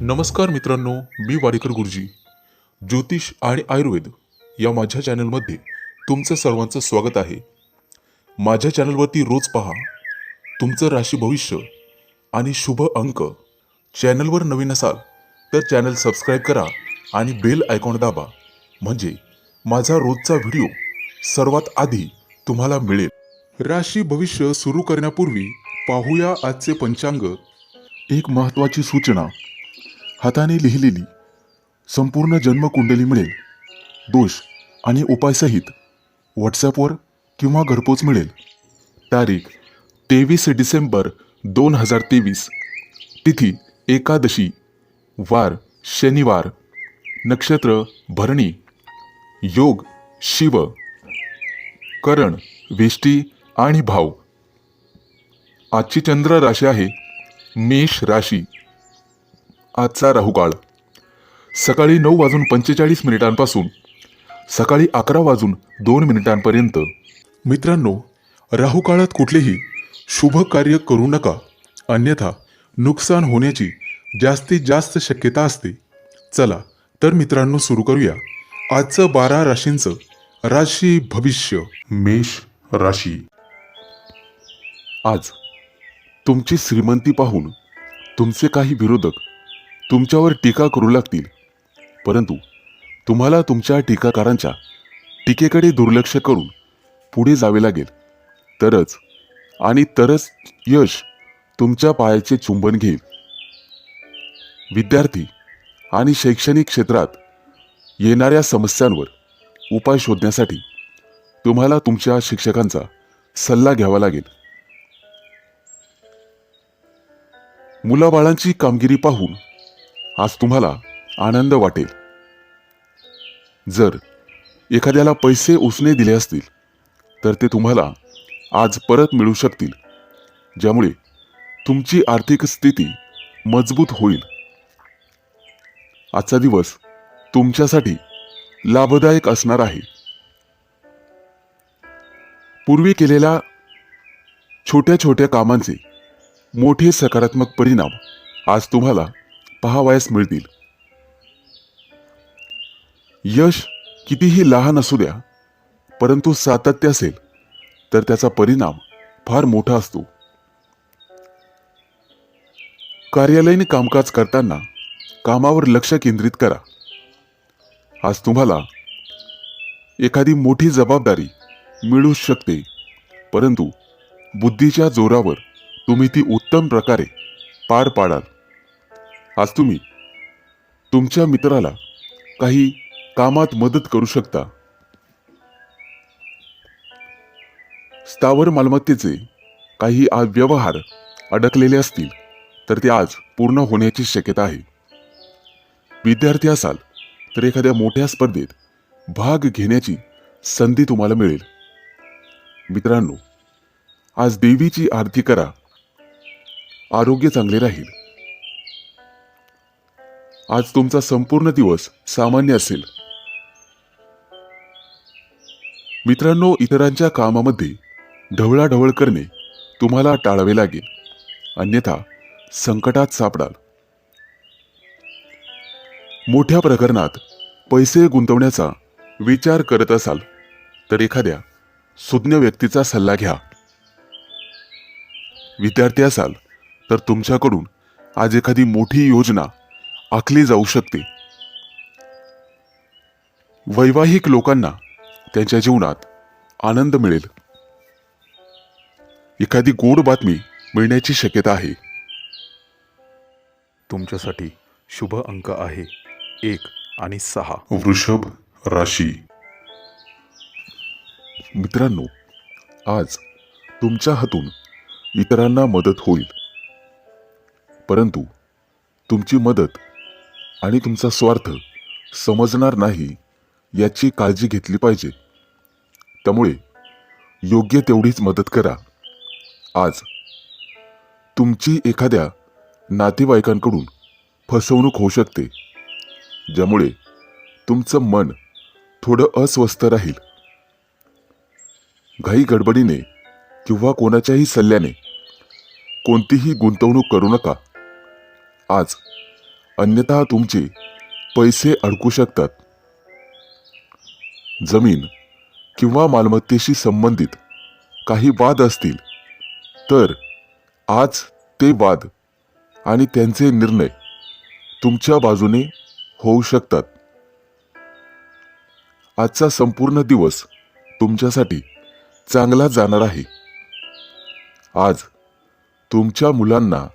नमस्कार मित्रांनो, मी वाडेकर गुरुजी. ज्योतिष आणि आयुर्वेद या माझ्या चॅनलमध्ये तुमचं सर्वांचं स्वागत आहे. माझ्या चॅनलवरती रोज पहा तुमचं राशी भविष्य आणि शुभ अंक. चॅनलवर नवीन असाल तर चॅनल सबस्क्राईब करा आणि बेल आयकॉन दाबा, म्हणजे माझा रोजचा व्हिडिओ सर्वात आधी तुम्हाला मिळेल. राशी भविष्य सुरू करण्यापूर्वी पाहूया आजचे पंचांग. एक महत्त्वाची सूचना: हाताने लिहिलेली संपूर्ण जन्मकुंडली मिळेल. दोष आणि उपायसहित व्हॉट्सॲपवर किंवा घरपोच मिळेल. तारीख 23 डिसेंबर 2023. तिथी एकादशी, वार शनिवार, नक्षत्र भरणी, योग शिव, करण वेष्टी आणि भाव. आजची चंद्र राशी आहे मेष राशी. आजचा राहुकाळ सकाळी 9:45 सकाळी 11:02 मित्रांनो, राहुकाळात कुठलेही शुभ कार्य करू नका, अन्यथा नुकसान होण्याची जास्तीत जास्त शक्यता असते. चला तर मित्रांनो, सुरू करूया आजचं 12 राशींचं राशी भविष्य. मेष राशी. आज तुमची श्रीमंती पाहून तुमचे काही विरोधक तुमच्यावर टीका करू लागतील, परंतु तुम्हाला तुमच्या टीकाकारांच्या टीकेकडे दुर्लक्ष करून पुढे जावे लागेल. तरच यश तुमच्या पायाचे चुंबन घेईल. विद्यार्थी आणि शैक्षणिक क्षेत्रात येणाऱ्या समस्यांवर उपाय शोधण्यासाठी तुम्हाला तुमच्या शिक्षकांचा सल्ला घ्यावा लागेल. मुलाबाळांची कामगिरी पाहून आज तुम्हाला आनंद वाटेल. जर एखाद्याला पैसे उसने दिले असतील तर ते तुम्हाला आज परत मिळू शकतील, ज्यामुळे तुमची आर्थिक स्थिती मजबूत होईल. आजचा दिवस तुमच्यासाठी लाभदायक असणार आहे. पूर्वी केलेल्या छोट्या छोट्या कामांचे मोठे सकारात्मक परिणाम आज तुम्हाला पाहावयास मिळतील. यश कितीही लहान असू द्या, परंतु सातत्य असेल तर त्याचा परिणाम फार मोठा असतो. कार्यालयीन कामकाज करताना कामावर लक्ष केंद्रित करा. आज तुम्हाला एखादी मोठी जबाबदारी मिळू शकते, परंतु बुद्धीच्या जोरावर तुम्ही ती उत्तम प्रकारे पार पाडाल. आज तुम्ही तुमच्या मित्राला काही कामात मदत करू शकता. स्थावर मालमत्तेचे काही व्यवहार अडकलेले असतील तर ते आज पूर्ण होण्याची शक्यता आहे. विद्यार्थी असाल तर एखाद्या मोठ्या स्पर्धेत भाग घेण्याची संधी तुम्हाला मिळेल. मित्रांनो, आज देवीची आरती करा, आरोग्य चांगले राहील. आज तुमचा संपूर्ण दिवस सामान्य असेल. मित्रांनो, इतरांच्या कामामध्ये ढवळाढवळ करणे तुम्हाला टाळावे लागेल, अन्यथा संकटात सापडाल. मोठ्या प्रकरणात पैसे गुंतवण्याचा विचार करत असाल तर एखाद्या सुज्ञ व्यक्तीचा सल्ला घ्या. विद्यार्थी असाल तर तुमच्याकडून आज एखादी मोठी योजना आखली जाऊ शकते. वैवाहिक लोकांना त्यांच्या जीवनात आनंद मिळेल. एखादी गोड बातमी मिळण्याची शक्यता आहे. तुमच्यासाठी शुभ अंक आहे 1 आणि 6. वृषभ राशी. मित्रांनो, आज तुमच्या हातून इतरांना मदत होईल, परंतु तुमची मदत आणि तुमचा स्वार्थ समजणार नाही याची काळजी घेतली पाहिजे. त्यामुळे योग्य तेवढीच मदत करा. आज तुमची एखाद्या नातेवाईकांकडून फसवणूक होऊ शकते, ज्यामुळे तुमचं मन थोडं अस्वस्थ राहील. घाई गडबडीने किंवा कोणाच्याही सल्ल्याने कोणतीही गुंतवणूक करू नका. आज अन्यथा तुमचे पैसे अडकू शकतात. जमीन किंवा मालमत्तेशी संबंधित काही वाद असतील तर आज ते वाद आणि त्यांचे निर्णय तुमच्या बाजूने होऊ शकतात. आजचा संपूर्ण दिवस तुमच्यासाठी चांगला जाणार आहे. आज तुमच्या मुलांना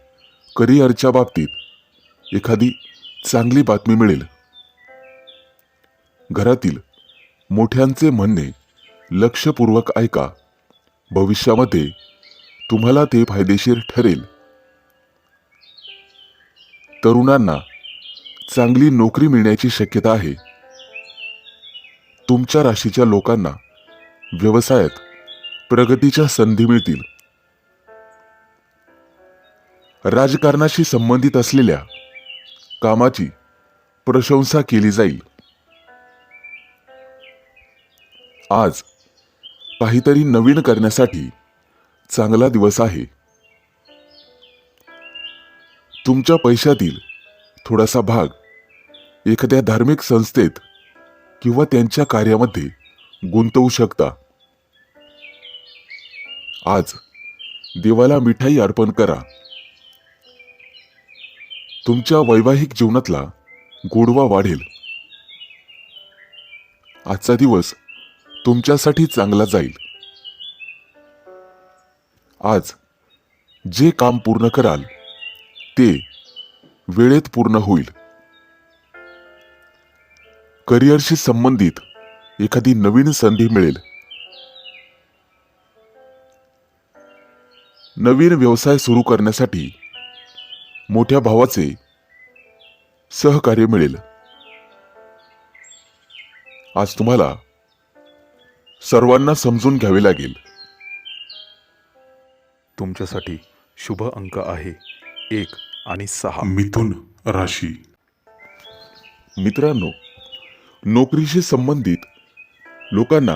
करिअरच्या बाबतीत एखादी चांगली बातमी मिळेल. घरातील मोठ्यांचे म्हणणे लक्षपूर्वक ऐका. भविष्यामध्ये तुम्हाला ते फायदेशीर ठरेल. तरुणांना चांगली नोकरी मिळण्याची शक्यता आहे. तुमच्या राशीच्या लोकांना व्यवसायात प्रगतीच्या संधी मिळतील. राजकारणाशी संबंधित असलेल्या कामाची प्रशंसा केली जाईल. आज काहीतरी नवीन करण्यासाठी चांगला दिवस आहे. तुमच्या पैशातील थोडासा भाग एखाद्या धार्मिक संस्थेत किंवा त्यांच्या कार्यामध्ये गुंतवू शकता. आज देवाला मिठाई अर्पण करा. तुमच्या वैवाहिक जीवनातला गोडवा वाढेल. आजचा दिवस तुमच्यासाठी चांगला जाईल. आज जे काम पूर्ण कराल ते वेळेत पूर्ण होईल. करिअरशी संबंधित एखादी नवीन संधी मिळेल. नवीन व्यवसाय सुरू करण्यासाठी मोठ्या भावाचे सहकार्य मिळेल. आज तुम्हाला सर्वांना समजून घ्यावे लागेल. तुमच्यासाठी शुभ अंक आहे 1 आणि 6. मिथुन राशी. मित्रांनो, नोकरीशी संबंधित लोकांना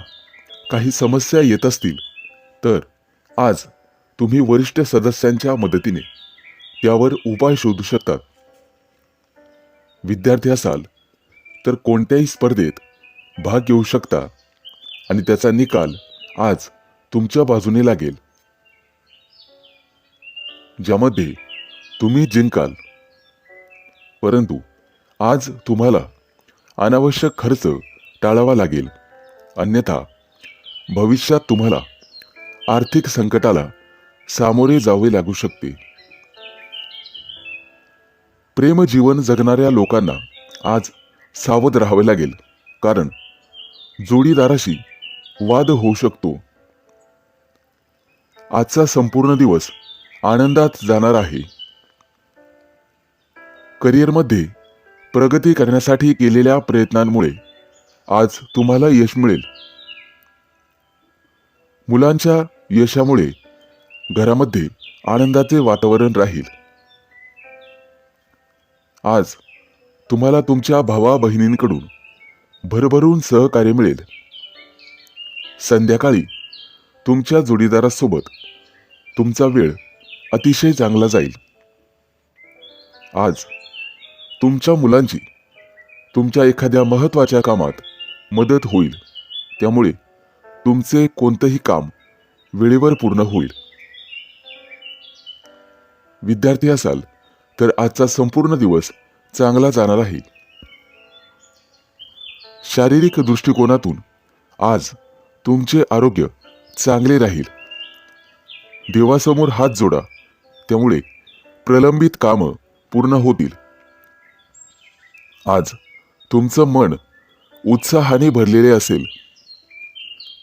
काही समस्या येत असतील तर आज तुम्ही वरिष्ठ सदस्यांच्या मदतीने त्यावर उपाय शोधू शकता. विद्यार्थी असाल तर कोणत्याही स्पर्धेत भाग घेऊ शकता आणि त्याचा निकाल आज तुमच्या बाजूने लागेल, ज्यामध्ये तुम्ही जिंकाल. परंतु आज तुम्हाला अनावश्यक खर्च टाळावा लागेल, अन्यथा भविष्यात तुम्हाला आर्थिक संकटाला सामोरे जावे लागू शकते. प्रेमजीवन जगणाऱ्या लोकांना आज सावध राहावे लागेल, कारण जोडीदाराशी वाद होऊ शकतो. आजचा संपूर्ण दिवस आनंदात जाणार आहे. करिअरमध्ये प्रगती करण्यासाठी केलेल्या प्रयत्नांमुळे आज तुम्हाला यश मिळेल. मुलांच्या यशामुळे घरामध्ये आनंदाचे वातावरण राहील. आज तुम्हाला तुमच्या भावा बहिणींकडून भरभरून सहकार्य मिळेल. संध्याकाळी तुमच्या जोडीदारासोबत तुमचा वेळ अतिशय चांगला जाईल. आज तुमच्या मुलांची तुमच्या एखाद्या महत्त्वाच्या कामात मदत होईल, त्यामुळे तुमचे कोणतेही काम वेळेवर पूर्ण होईल. विद्यार्थी असाल तर आजचा संपूर्ण दिवस चांगला जाणार आहे. शारीरिक दृष्टिकोनातून आज तुमचे आरोग्य चांगले राहील. देवासमोर हात जोडा, त्यामुळे प्रलंबित कामं पूर्ण होतील. आज तुमचं मन उत्साहाने भरलेले असेल.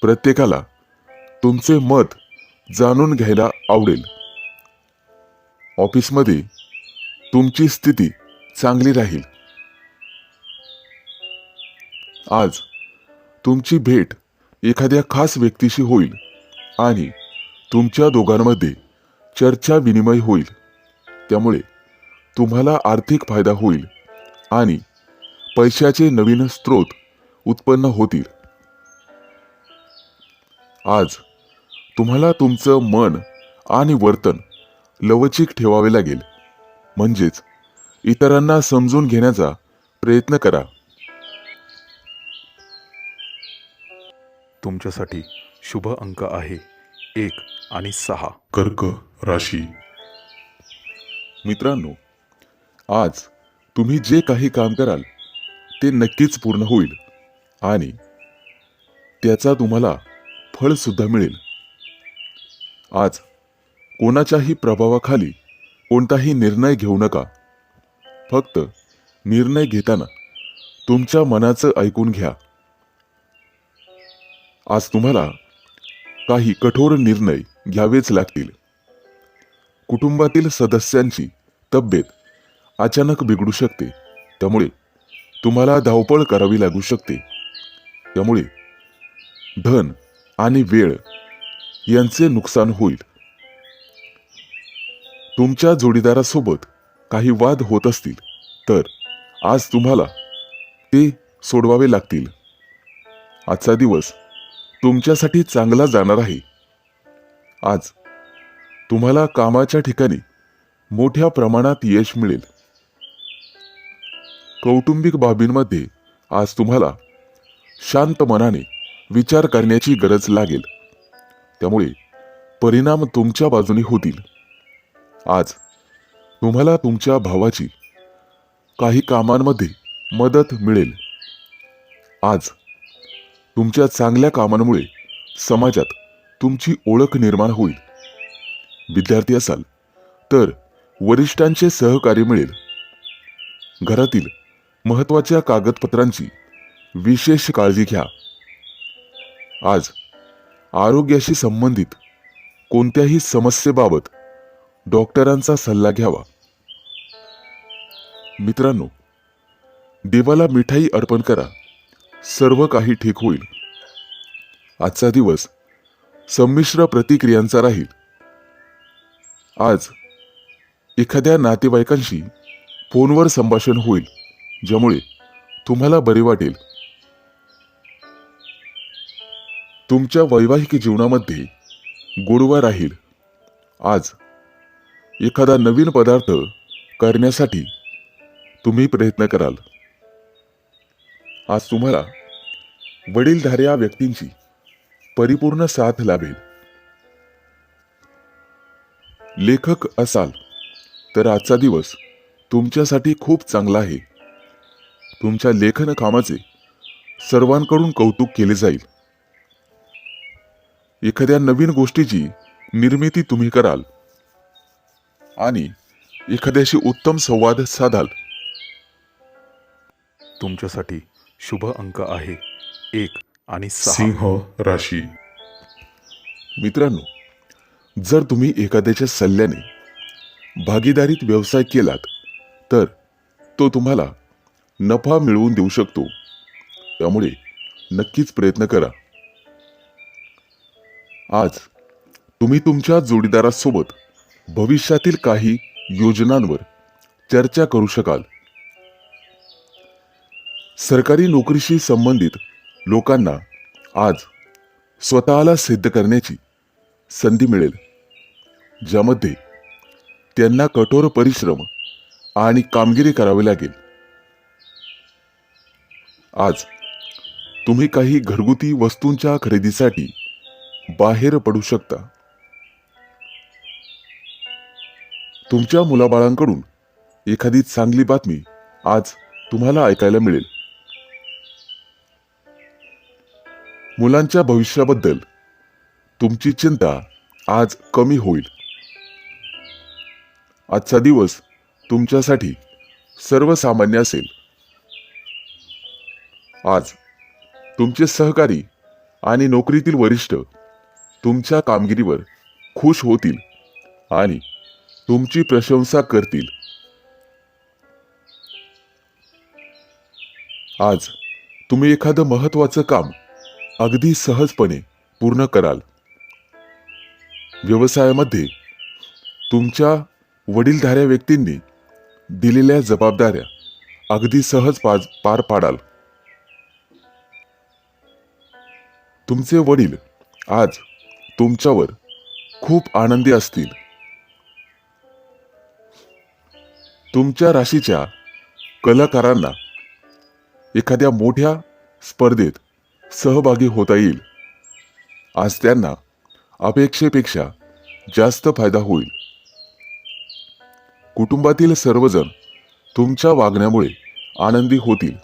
प्रत्येकाला तुमचे मत जाणून घ्यायला आवडेल. ऑफिसमध्ये तुमची स्थिती चांगली राहील. आज तुमची भेट एखाद्या खास व्यक्तीशी होईल आणि तुमच्या दोघांमध्ये चर्चा विनिमय होईल, त्यामुळे तुम्हाला आर्थिक फायदा होईल आणि पैशाचे नवीन स्रोत उत्पन्न होतील. आज तुम्हाला तुमचं मन आणि वर्तन लवचिक ठेवावे लागेल, म्हणजेच इतरांना समजून घेण्याचा प्रयत्न करा. तुमच्यासाठी शुभ अंक आहे 1 आणि 6. कर्क राशी. मित्रांनो, आज तुम्ही जे काही काम कराल ते नक्कीच पूर्ण होईल आणि त्याचा तुम्हाला फळ सुद्धा मिळेल. आज कोणाच्याही प्रभावाखाली कोणताही निर्णय घेऊ नका. फक्त निर्णय घेताना तुमच्या मनाचं ऐकून घ्या. आज तुम्हाला काही कठोर निर्णय घ्यावेच लागतील. कुटुंबातील सदस्यांची तब्येत अचानक बिघडू शकते, त्यामुळे तुम्हाला धावपळ करावी लागू शकते. त्यामुळे धन आणि वेळ यांचे नुकसान होईल. तुमच्या जोडीदारासोबत काही वाद होत असतील तर आज तुम्हाला ते सोडवावे लागतील. आजचा दिवस तुमच्यासाठी चांगला जाणार आहे. आज तुम्हाला कामाच्या ठिकाणी मोठ्या प्रमाणात यश मिळेल. कौटुंबिक बाबींमध्ये आज तुम्हाला शांत मनाने विचार करण्याची गरज लागेल, त्यामुळे परिणाम तुमच्या बाजूने होतील. आज तुम्हाला तुमच्या भावाची काही कामांमध्ये मदत मिळेल. आज तुमच्या चांगल्या कामांमुळे समाजात तुमची ओळख निर्माण होईल. विद्यार्थी असाल तर वरिष्ठांचे सहकार्य मिळेल. घरातील महत्त्वाच्या कागदपत्रांची विशेष काळजी घ्या. आज आरोग्याशी संबंधित कोणत्याही समस्येबाबत डॉक्टरांचा सल्ला घ्यावा. मित्रांनो, देवाला मिठाई अर्पण करा, सर्व काही ठीक होईल. आजचा दिवस संमिश्र प्रतिक्रियांचा राहील. आज एखाद्या नातेवाईकांशी फोनवर संभाषण होईल, ज्यामुळे तुम्हाला बरे वाटेल. तुमच्या वैवाहिक जीवनामध्ये गोडवा राहील. आज एखादा नवीन पदार्थ करण्यासाठी तुम्ही प्रयत्न कराल. आज तुम्हाला वडीलधाऱ्या व्यक्तींची परिपूर्ण साथ लाभेल. लेखक असाल तर आजचा दिवस तुमच्यासाठी खूप चांगला आहे. तुमच्या लेखन कामाचे सर्वांकडून कौतुक केले जाईल. एखाद्या नवीन गोष्टीची निर्मिती तुम्ही कराल आणि एखाद्याशी उत्तम संवाद साधाल. तुमच्यासाठी शुभ अंक आहे 1 आणि 6. सिंह राशी. मित्रांनो, जर तुम्ही एखाद्याच्या सल्ल्याने भागीदारीत व्यवसाय केलात तर तो तुम्हाला नफा मिळवून देऊ शकतो. त्यामुळे नक्कीच प्रयत्न करा. आज तुम्ही तुमच्या जोडीदारासोबत भविष्यातील काही योजनांवर चर्चा करू शकाल. सरकारी नोकरीशी संबंधित लोकांना आज स्वतःला सिद्ध करण्याची संधी मिळेल, ज्यामध्ये त्यांना कठोर परिश्रम आणि कामगिरी करावी लागेल. आज तुम्ही काही घरगुती वस्तूंच्या खरेदीसाठी बाहेर पडू शकता. तुमच्या मुलाबाळांकडून एखादी चांगली बातमी आज तुम्हाला ऐकायला मिळेल. मुलांच्या भविष्याबद्दल तुमची चिंता आज कमी होईल. आजचा दिवस तुमच्यासाठी सर्वसामान्य असेल. आज तुमचे सहकारी आणि नोकरीतील वरिष्ठ तुमच्या कामगिरीवर खुश होतील आणि तुमची प्रशंसा करतील. आज तुम्ही एखादं महत्त्वाचं काम अगदी सहजपणे पूर्ण कराल. व्यवसायामध्ये तुमच्या वडीलधाऱ्या व्यक्तींनी दिलेल्या जबाबदाऱ्या अगदी सहज पार पाडाल. तुमचे वडील आज तुमच्यावर खूप आनंदी असतील. तुमच्या राशीच्या कलाकारांना एखाद्या मोठ्या स्पर्धेत सहभागी होता येईल. आज त्यांना अपेक्षेपेक्षा जास्त फायदा होईल. कुटुंबातील सर्वजण तुमच्या वागण्यामुळे आनंदी होतील.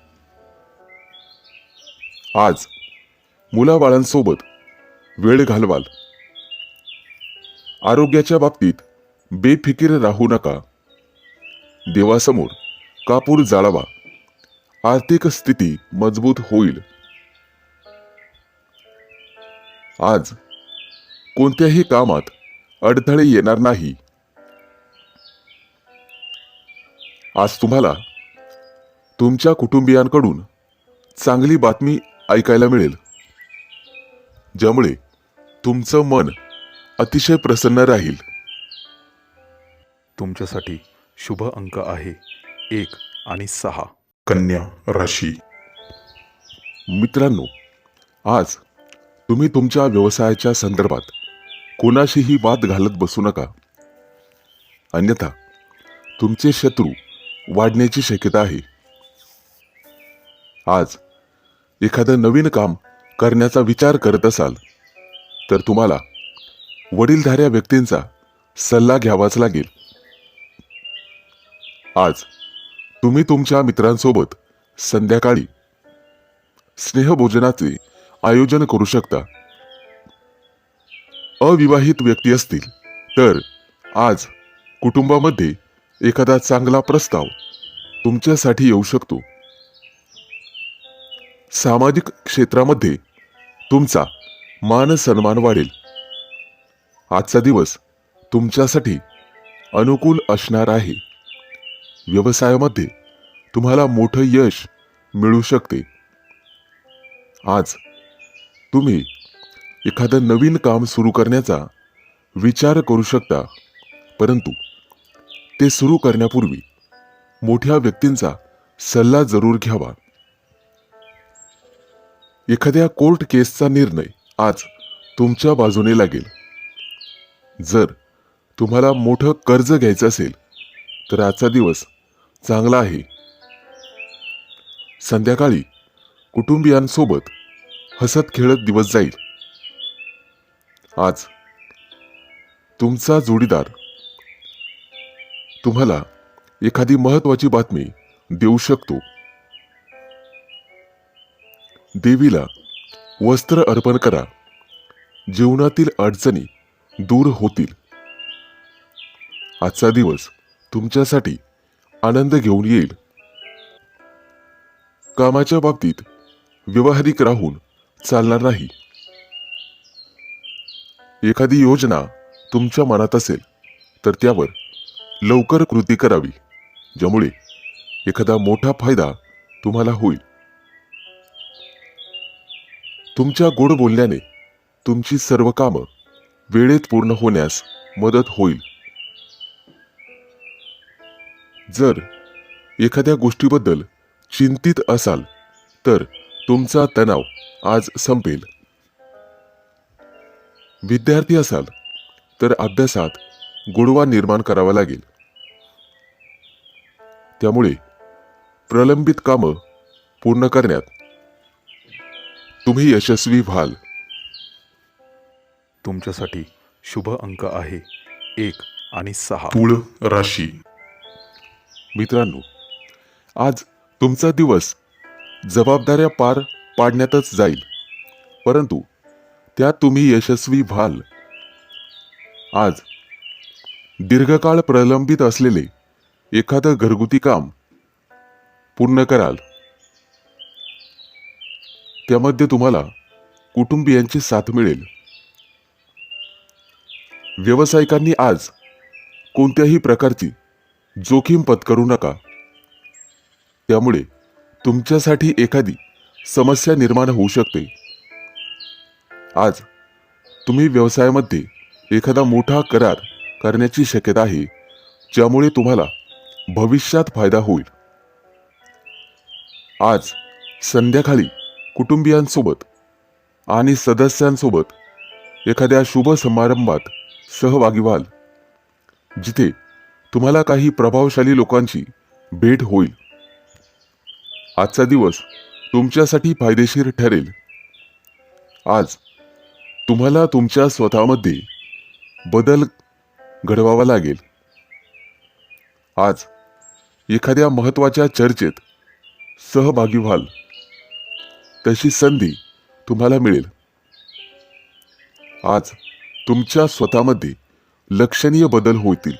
आज मुलाबाळांसोबत वेळ घालवाल. आरोग्याच्या बाबतीत बेफिकीर राहू नका. देवासमोर कापूर जाळावा. आर्थिक स्थिती मजबूत होईल. आज कोणत्याही कामात अडथळे येणार नाही. आज तुम्हाला तुमच्या कुटुंबियांकडून चांगली बातमी ऐकायला मिळेल, ज्यामुळे तुमचं मन अतिशय प्रसन्न राहील. तुमच्यासाठी शुभ अंक आहे 1 आणि 6. कन्या राशी. मित्रांनो, आज तुम्ही तुमच्या व्यवसायाच्या संदर्भात कोणाशीही वाद घालत बसू नका. अन्यथा तुमचे शत्रू वाढण्याची शक्यता आहे. आज एखादं नवीन काम करण्याचा विचार करत असाल तर तुम्हाला वडीलधाऱ्या व्यक्तींचा सल्ला घ्यावाच लागेल. आज तुम्ही तुमच्या मित्रांसोबत संध्याकाळी स्नेहभोजनाचे आयोजन करू शकता. अविवाहित व्यक्ती असतील तर आज कुटुंबामध्ये एखादा चांगला प्रस्ताव तुमच्यासाठी येऊ शकतो. सामाजिक क्षेत्रामध्ये तुमचा मान सन्मान वाढेल. आजचा दिवस तुमच्यासाठी अनुकूल असणार आहे. व्यवसायामध्ये तुम्हाला मोठं यश मिळू शकते. आज तुम्ही एखादं नवीन काम सुरू करण्याचा विचार करू शकता, परंतु ते सुरू करण्यापूर्वी मोठ्या व्यक्तींचा सल्ला जरूर घ्यावा. एखाद्या कोर्ट केसचा निर्णय आज तुमच्या बाजूने लागेल. जर तुम्हाला मोठं कर्ज घ्यायचं असेल तर आजचा दिवस चांगला आहे. संध्याकाळी कुटुंबियांसोबत हसत खेळत दिवस जाईल. आज तुमचा जोडीदार तुम्हाला एखादी महत्वाची बातमी देऊ शकतो. देवीला वस्त्र अर्पण करा. जीवनातील अडचणी दूर होतील. आजचा दिवस तुमच्यासाठी आनंद घेऊन येईल. कामाच्या बाबतीत व्यावहारिक राहून चालणार नाही. एखादी योजना तुमच्या मनात असेल तर त्यावर लवकर कृती करावी, ज्यामुळे एखादा मोठा फायदा तुम्हाला होईल. तुमच्या गोड बोलण्याने तुमची सर्व कामं वेळेत पूर्ण होण्यास मदत होईल. जर एखाद्या गोष्टीबद्दल चिंतित असाल तर तुमचा तणाव आज संपेल. विद्यार्थी असाल तर अभ्यासात गोडवा निर्माण करावा लागेल. त्यामुळे प्रलंबित कामं पूर्ण करण्यात तुम्ही यशस्वी व्हाल. तुमच्यासाठी शुभ अंक आहे 1 आणि 6. तुळ राशी. मित्रांनो, आज तुमचा दिवस जबाबदाऱ्या पार पाडण्यातच जाईल, परंतु त्यात तुम्ही यशस्वी व्हाल. आज दीर्घकाळ प्रलंबित असलेले एखादं घरगुती काम पूर्ण कराल. त्यामध्ये तुम्हाला कुटुंबियांची साथ मिळेल. व्यावसायिकांनी आज कोणत्याही प्रकारची जोखीम पत्करू नका. त्यामुळे तुमच्यासाठी एखादी समस्या निर्माण होऊ शकते. आज तुम्ही व्यवसायामध्ये एखादा मोठा करार करण्याची शक्यता आहे, ज्यामुळे तुम्हाला भविष्यात फायदा होईल. आज संध्याकाळी कुटुंबियांसोबत आणि सदस्यांसोबत एखाद्या शुभ समारंभात सहभागी व्हाल, जिथे तुम्हाला काही प्रभावशाली लोकांची भेट होईल. आजचा दिवस तुमच्यासाठी फायदेशीर ठरेल. आज तुम्हाला तुमच्या स्वतःमध्ये बदल घडवावा लागेल. आज एखाद्या महत्त्वाच्या चर्चेत सहभागी व्हाल तशी संधी तुम्हाला मिळेल. आज तुमच्या स्वतःमध्ये लक्षणीय बदल होतील.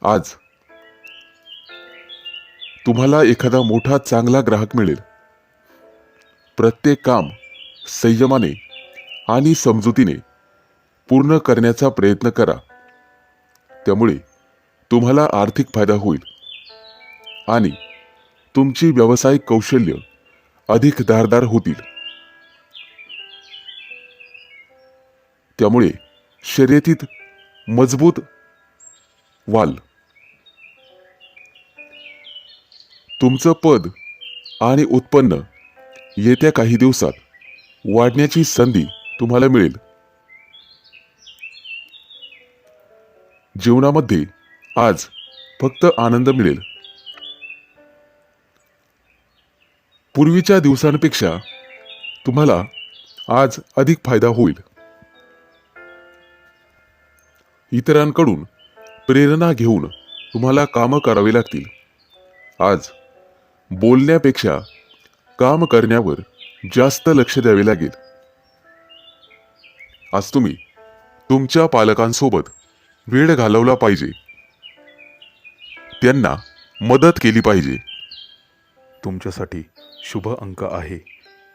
आज तुम्हाला एखादा मोठा चांगला ग्राहक मिळेल. प्रत्येक काम संयमाने आणि समजुतीने पूर्ण करण्याचा प्रयत्न करा. त्यामुळे तुम्हाला आर्थिक फायदा होईल आणि तुमची व्यावसायिक कौशल्य अधिक धारदार होतील. त्यामुळे शर्यतीत मजबूत व्हाल. तुमचं पद आणि उत्पन्न येत्या काही दिवसात वाढण्याची संधी तुम्हाला मिळेल. जीवनामध्ये आज फक्त आनंद मिळेल. पूर्वीच्या दिवसांपेक्षा तुम्हाला आज अधिक फायदा होईल. इतरांकडून प्रेरणा घेऊन तुम्हाला कामं करावी लागतील. आज बोलण्यापेक्षा काम करण्यावर जास्त लक्ष द्यावे लागेल. आज तुम्ही तुमच्या पालकांसोबत वेळ घालवला पाहिजे. त्यांना मदत केली पाहिजे. तुमच्यासाठी शुभ अंक आहे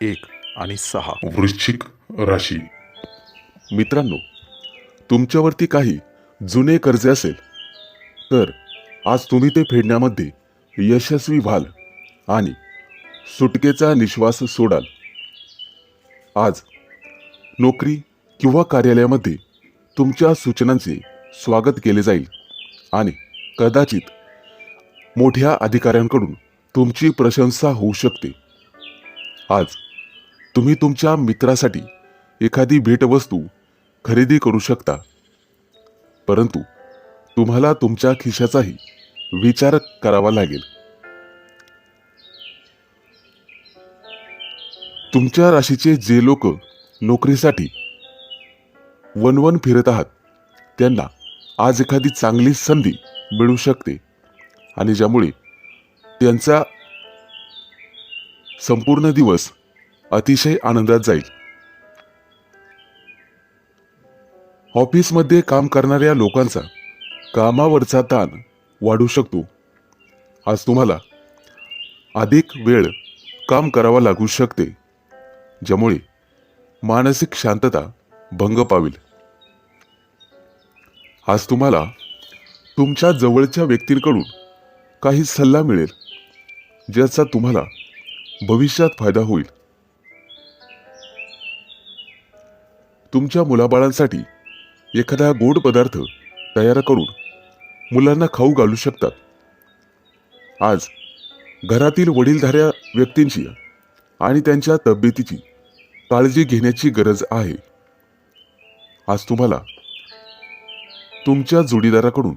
1 आणि 6. वृश्चिक राशी. मित्रांनो, तुमच्यावरती काही जुने कर्ज असेल तर आज तुम्ही ते फेडण्यामध्ये यशस्वी व्हाल आणि सुटकेचा निश्वास सोडाल. आज नोकरी किंवा कार्यालयामध्ये तुमच्या सूचनांचे स्वागत केले जाईल आणि कदाचित मोठ्या अधिकाऱ्यांकडून तुमची प्रशंसा होऊ शकते. आज तुम्ही तुमच्या मित्रासाठी एखादी भेटवस्तू खरेदी करू शकता, परंतु तुम्हाला तुमच्या खिशाचाही विचार करावा लागेल. तुमच्या राशीचे जे लोक नोकरीसाठी वणवण फिरत आहात त्यांना आज एखादी चांगली संधी मिळू शकते आणि ज्यामुळे त्यांचा संपूर्ण दिवस अतिशय आनंदात जाईल. ऑफिसमध्ये काम करणाऱ्या लोकांचा कामावरचा ताण वाढू शकतो. आज तुम्हाला अधिक वेळ काम करावा लागू शकते, ज्यामुळे मानसिक शांतता भंग पावेल. आज तुम्हाला तुमच्या जवळच्या व्यक्तींकडून काही सल्ला मिळेल, ज्याचा तुम्हाला भविष्यात फायदा होईल. तुमच्या मुलाबाळांसाठी एखादा गोड पदार्थ तयार करून मुलांना खाऊ घालू शकतात. आज घरातील वडीलधाऱ्या व्यक्तींची आणि त्यांच्या तब्येतीची काळजी घेण्याची गरज आहे. आज तुम्हाला तुमच्या जोडीदाराकडून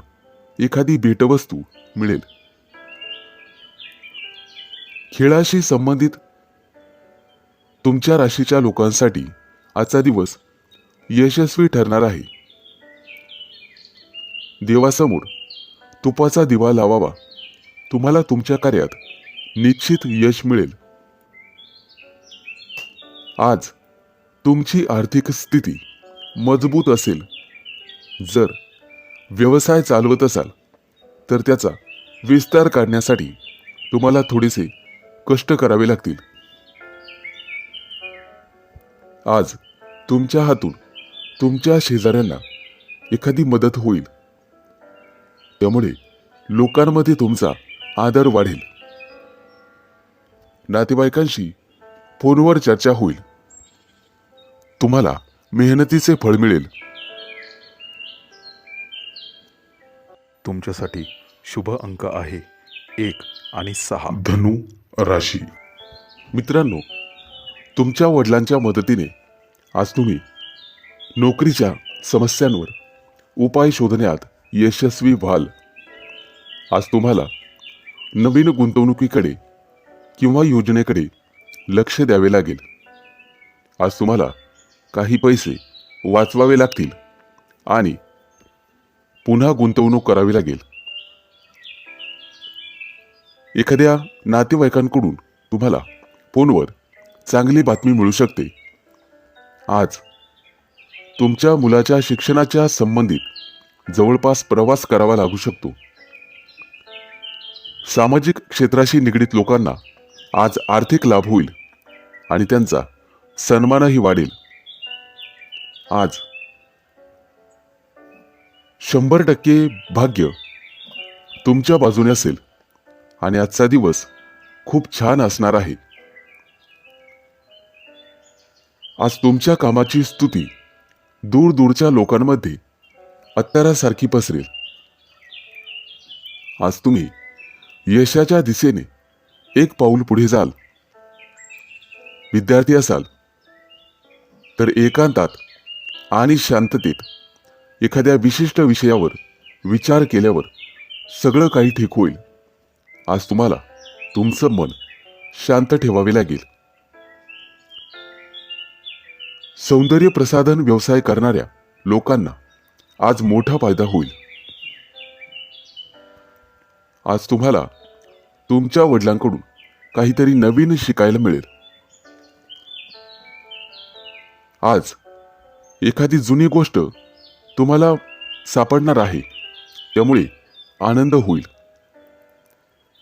एखादी भेटवस्तू मिळेल. खेळाशी संबंधित तुमच्या राशीच्या लोकांसाठी आजचा दिवस यशस्वी ठरणार आहे. देवासमोर तुपाचा दिवा लावावा. तुम्हाला तुमच्या कार्यात निश्चित यश मिळेल. आज तुमची आर्थिक स्थिती मजबूत असेल. जर व्यवसाय चालवत असाल तर त्याचा विस्तार करण्यासाठी तुम्हाला थोडेसे कष्ट करावे लागतील. आज तुमच्या हातून तुमच्या शेजाऱ्यांना एखादी मदत होईल. त्यामुळे लोकांमध्ये तुमचा आदर वाढेल. नातेवाईकांशी फोनवर चर्चा होईल. तुम्हाला मेहनतीचे फळ मिळेल. तुमच्यासाठी शुभ अंक आहे 1 आणि 6. धनु राशी. मित्रांनो, तुमच्या वडिलांच्या मदतीने आज तुम्ही नोकरीच्या समस्यांवर उपाय शोधण्यात यशस्वी व्हाल. आज तुम्हाला नवीन गुंतवणुकीकडे किंवा योजनेकडे लक्ष द्यावे लागेल. आज तुम्हाला काही पैसे वाचवावे लागतील आणि पुन्हा गुंतवणूक करावी लागेल. एखाद्या नातेवाईकांकडून तुम्हाला फोनवर चांगली बातमी मिळू शकते. आज तुमच्या मुलाच्या शिक्षणाच्या संबंधित जवळपास प्रवास करावा लागू शकतो. सामाजिक क्षेत्राशी निगडीत लोकांना आज आर्थिक लाभ होईल आणि त्यांचा सन्मानही वाढेल. आज 100% भाग्य तुमच्या बाजूने असेल आणि आजचा दिवस खूप छान असणार आहे. आज तुमच्या कामाची स्तुती दूर दूरच्या लोकांमध्ये अत्तरासारखी पसरेल. आज तुम्ही यशाच्या दिशेने एक पाऊल पुढे जाल. विद्यार्थी असाल तर एकांतात आणि शांततेत एखाद्या विशिष्ट विषयावर विचार केल्यावर सगळं काही ठीक होईल. आज तुम्हाला तुमचं मन शांत ठेवावे लागेल. सौंदर्य प्रसाधन व्यवसाय करणाऱ्या लोकांना आज मोठा फायदा होईल. आज तुम्हाला तुमच्या वडिलांकडून काहीतरी नवीन शिकायला मिळेल. आज एखादी जुनी गोष्ट तुम्हाला सापडणार आहे, त्यामुळे आनंद होईल.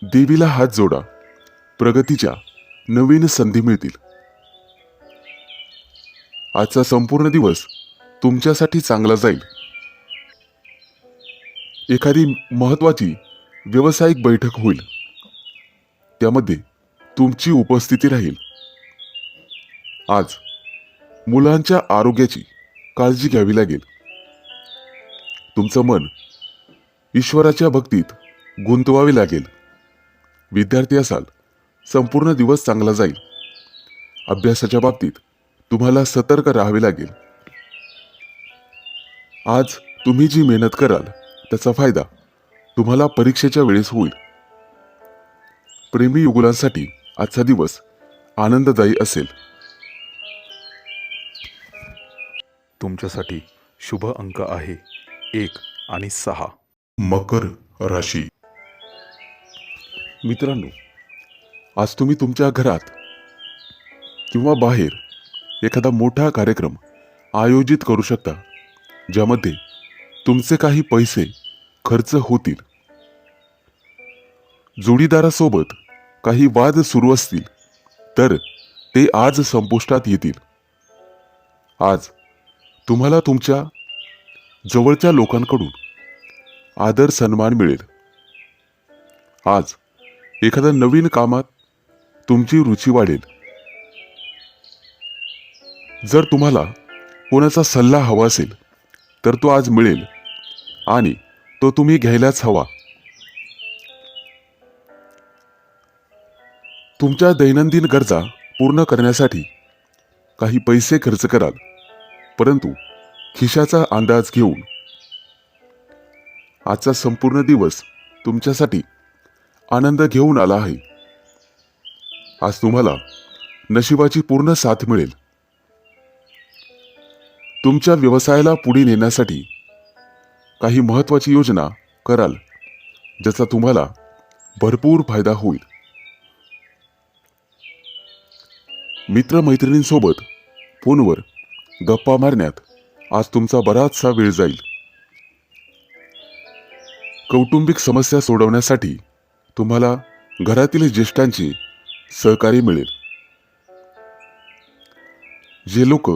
देवीला हात जोडा, प्रगतीच्या नवीन संधी मिळतील. आजचा संपूर्ण दिवस तुमच्यासाठी चांगला जाईल. एखादी महत्वाची व्यावसायिक बैठक होईल, त्यामध्ये तुमची उपस्थिती राहील. आज मुलांच्या आरोग्याची काळजी घ्यावी लागेल. तुमचं मन ईश्वराच्या भक्तीत गुंतवावे लागेल. विद्यार्थी असाल, संपूर्ण दिवस चांगला जाईल. अभ्यासाच्या बाबतीत तुम्हाला सतर्क राहावे लागेल. आज तुम्ही जी मेहनत कराल त्याचा फायदा तुम्हाला परीक्षेच्या वेळेस होईल. प्रेमी युगुलांसाठी आजचा दिवस आनंददायी असेल. तुमच्यासाठी शुभ अंक आहे 1 आणि 6. मकर राशी. मित्रांनो, आज तुम्ही तुमच्या घरात किंवा बाहेर एखादा मोठा कार्यक्रम आयोजित करू शकता, ज्यामध्ये तुमचे काही पैसे खर्च होतील. जोडीदारासोबत काही वाद सुरू असतील तर ते आज संपुष्टात येतील. आज तुम्हाला तुमच्या जवळच्या लोकांकडून आदर सन्मान मिळेल. आज एखाद्या नवीन कामात तुमची रुची वाढेल. जर तुम्हाला कोणाचा सल्ला हवा असेल तर तो आज मिळेल आणि तो तुम्ही घ्यायलाच हवा. तुमच्या दैनंदिन गरजा पूर्ण करण्यासाठी काही पैसे खर्च कराल, परंतु खिशाचा अंदाज घेऊन. आजचा संपूर्ण दिवस तुमच्यासाठी आनंद घेऊन आला आहे. आज तुम्हाला नशिबाची पूर्ण साथ मिळेल. तुमच्या व्यवसायाला पुढे नेण्यासाठी काही महत्त्वाची योजना कराल, ज्याचा तुम्हाला भरपूर फायदा होईल. मित्रमैत्रिणींसोबत फोनवर गप्पा मारण्यात आज तुमचा बराचसा वेळ जाईल. कौटुंबिक समस्या सोडवण्यासाठी तुम्हाला घरातील ज्येष्ठांचे सहकार्य मिळेल. जे लोक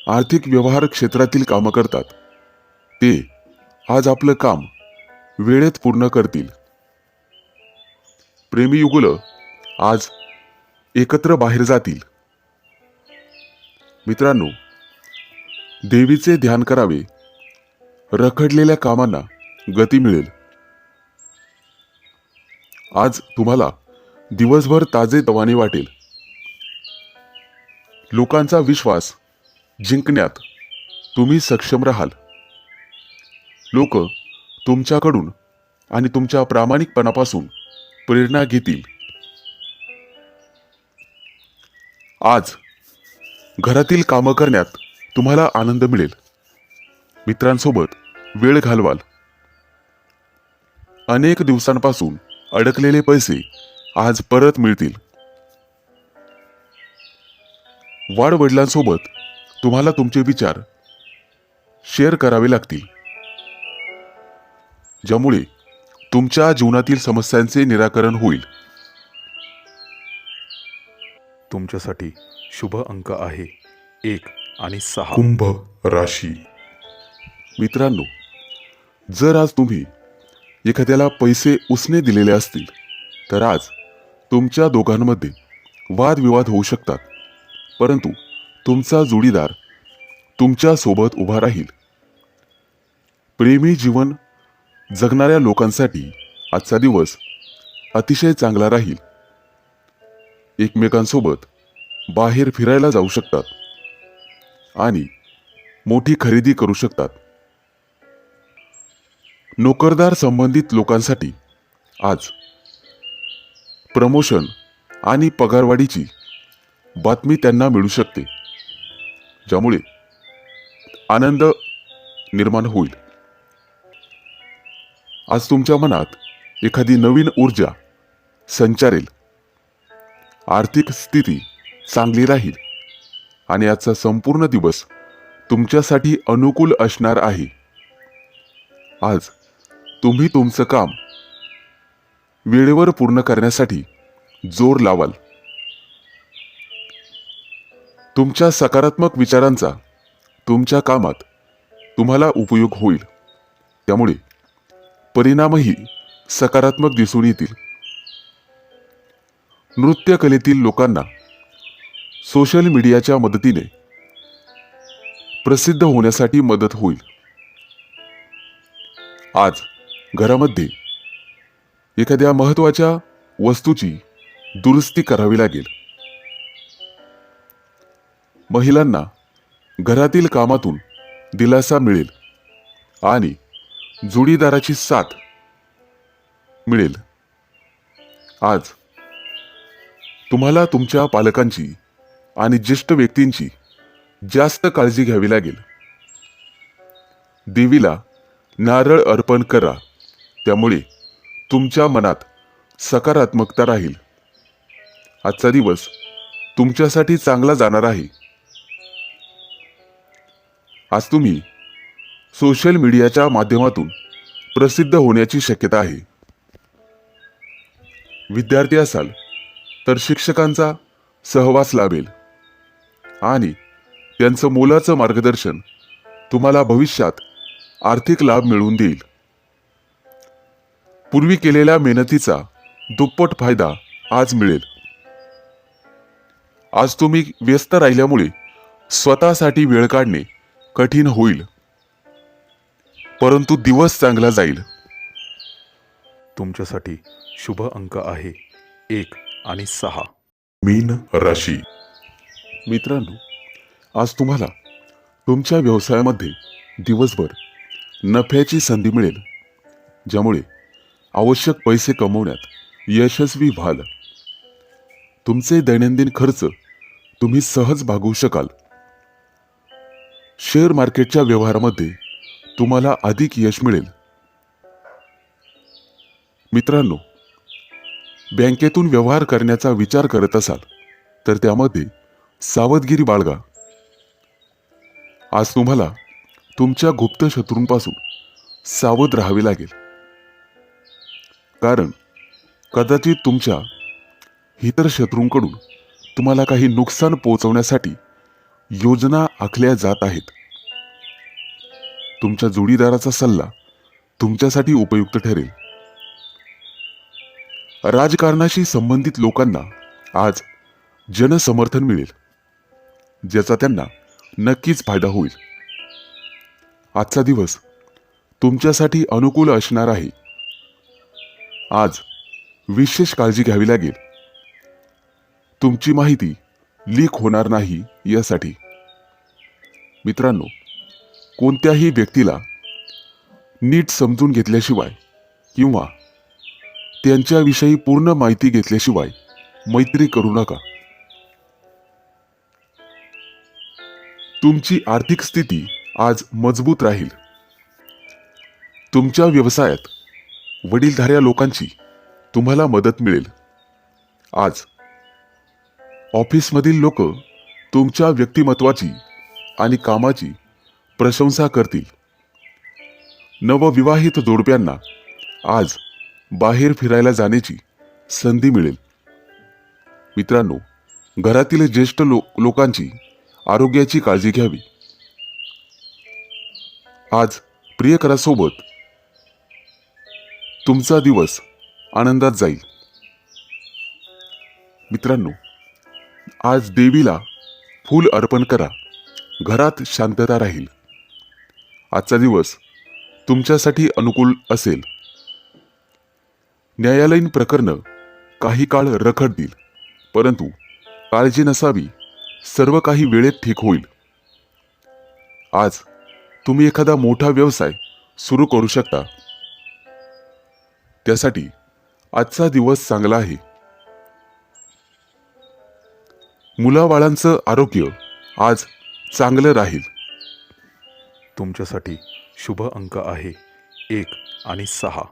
आर्थिक व्यवहार क्षेत्रातील कामं करतात ते आज आपलं काम वेळेत पूर्ण करतील. प्रेमी युगुलं आज एकत्र बाहेर जातील. मित्रांनो, देवीचे ध्यान करावे. रखडलेल्या कामांना गती मिळेल. आज तुम्हाला दिवसभर ताजेतवाने वाटेल. लोकांचा विश्वास जिंकण्यात तुम्ही सक्षम राहाल. लोक तुमच्याकडून आणि तुमच्या प्रामाणिकपणापासून प्रेरणा घेतील. आज घरातील कामं करण्यात तुम्हाला आनंद मिळेल. मित्रांसोबत वेळ घालवाल. अनेक दिवसांपासून अडकलेले पैसे आज परत मिळतील. वाडवडिलांसोबत तुम्हाला तुमचे विचार शेअर करावे लागतील, ज्यामुळे तुमच्या जीवनातील समस्यांचे निराकरण होईल. तुमच्यासाठी शुभ अंक आहे 1 आणि 6. कुंभ राशी. मित्रांनो, जर आज तुम्ही एखाद्याला पैसे उसने दिलेले असतील तर आज तुमच्या दोघांमध्ये वादविवाद होऊ शकतात, परंतु तुमचा जोडीदार तुमच्या सोबत उभा राहील. प्रेमी जीवन जगणाऱ्या लोकांसाठी आजचा दिवस अतिशय चांगला राहील. एकमेकांसोबत बाहेर फिरायला जाऊ शकतात आणि मोठी खरेदी करू शकतात. नोकरदार संबंधित लोकांसाठी आज प्रमोशन आणि पगारवाढीची बातमी त्यांना मिळू शकते, ज्यामुळे आनंद निर्माण होईल. आज तुमच्या मनात एखादी नवीन ऊर्जा संचारेल. आर्थिक स्थिती चांगली राहील आणि आजचा संपूर्ण दिवस तुमच्यासाठी अनुकूल असणार आहे. आज तुम्ही तुमचं काम वेळेवर पूर्ण करण्यासाठी जोर लावाल. तुमच्या सकारात्मक विचारांचा तुमच्या कामात तुम्हाला उपयोग होईल, त्यामुळे परिणामही सकारात्मक दिसून येतील. नृत्य कलेतील लोकांना सोशल मीडियाच्या मदतीने प्रसिद्ध होण्यासाठी मदत होईल. आज घरामध्ये एखाद्या महत्त्वाच्या वस्तूची दुरुस्ती करावी लागेल. महिलांना घरातील कामातून दिलासा मिळेल आणि जोडीदाराची साथ मिळेल. आज तुम्हाला तुमच्या पालकांची आणि ज्येष्ठ व्यक्तींची जास्त काळजी घ्यावी लागेल. देवीला नारळ अर्पण करा, त्यामुळे तुमच्या मनात सकारात्मकता राहील. आजचा दिवस तुमच्यासाठी चांगला जाणार आहे. आज तुम्ही सोशल मीडियाच्या माध्यमातून प्रसिद्ध होण्याची शक्यता आहे. विद्यार्थी असाल तर शिक्षकांचा सहवास लाभेल आणि त्यांचं मोलाचं मार्गदर्शन तुम्हाला भविष्यात आर्थिक लाभ मिळवून देईल. पूर्वी केलेल्या मेहनतीचा दुप्पट फायदा आज मिळेल. आज तुम्ही व्यस्त राहिल्यामुळे स्वतःसाठी वेळ काढणे कठीण होईल, परंतु दिवस चांगला जाईल. तुमच्यासाठी शुभ अंक आहे 1 आणि 6. मीन राशी. मित्रांनो, आज तुम्हाला तुमच्या व्यवसायामध्ये दिवसभर नफ्याची संधी मिळेल, ज्यामुळे आवश्यक पैसे कमवण्यात यशस्वी व्हाल. तुमचे दैनंदिन खर्च तुम्ही सहज भागवू शकाल. शेअर मार्केटच्या व्यवहारामध्ये तुम्हाला अधिक यश मिळेल. मित्रांनो, बँकेतून व्यवहार करण्याचा विचार करत असाल तर त्यामध्ये सावधगिरी बाळगा. आज तुम्हाला तुमच्या गुप्त शत्रूंपासून सावध राहावे लागेल, कारण कदाचित तुमच्या इतर शत्रूंकडून तुम्हाला काही नुकसान पोहोचवण्यासाठी योजना आखल्या जात आहेत. तुमच्या जोडीदाराचा सल्ला तुमच्यासाठी उपयुक्त ठरेल. राजकारणाशी संबंधित लोकांना आज जनसमर्थन मिळेल, ज्याचा त्यांना नक्कीच फायदा होईल. आजचा दिवस तुमच्यासाठी अनुकूल असणार आहे. आज विशेष काळजी घ्यावी लागेल. तुमची माहिती लीक होणार नाही यासाठी. मित्रांनो, कोणत्याही व्यक्तीला नीट समजून घेतल्याशिवाय किंवा त्यांच्याविषयी पूर्ण माहिती घेतल्याशिवाय मैत्री करू नका. तुमची आर्थिक स्थिती आज मजबूत राहील. तुमच्या व्यवसायात वडीलधाऱ्या लोकांची तुम्हाला मदत मिळेल. आज ऑफिसमधील लोक तुमच्या व्यक्तिमत्वाची आणि कामाची प्रशंसा करतील. नवविवाहित जोडप्यांना आज बाहेर फिरायला जाण्याची संधी मिळेल. मित्रांनो, घरातील ज्येष्ठ लोकांची आरोग्याची काळजी घ्यावी. आज प्रियकरासोबत तुमचा दिवस आनंदात जाईल. मित्रांनो, आज देवीला फूल अर्पण करा. घरात शांतता राहील. आजचा दिवस तुमच्यासाठी अनुकूल असेल. न्यायालयीन प्रकरणं काही काळ रखडतील, परंतु काळजी नसावी, सर्व काही वेळेत ठीक होईल. आज तुम्ही एखादा मोठा व्यवसाय सुरू करू शकता. त्यासाठी आजचा दिवस चांगला आहे. मुलाबाळांचं आरोग्य आज चांगलं राहील. तुमच्यासाठी शुभ अंक आहे 1 आणि 6.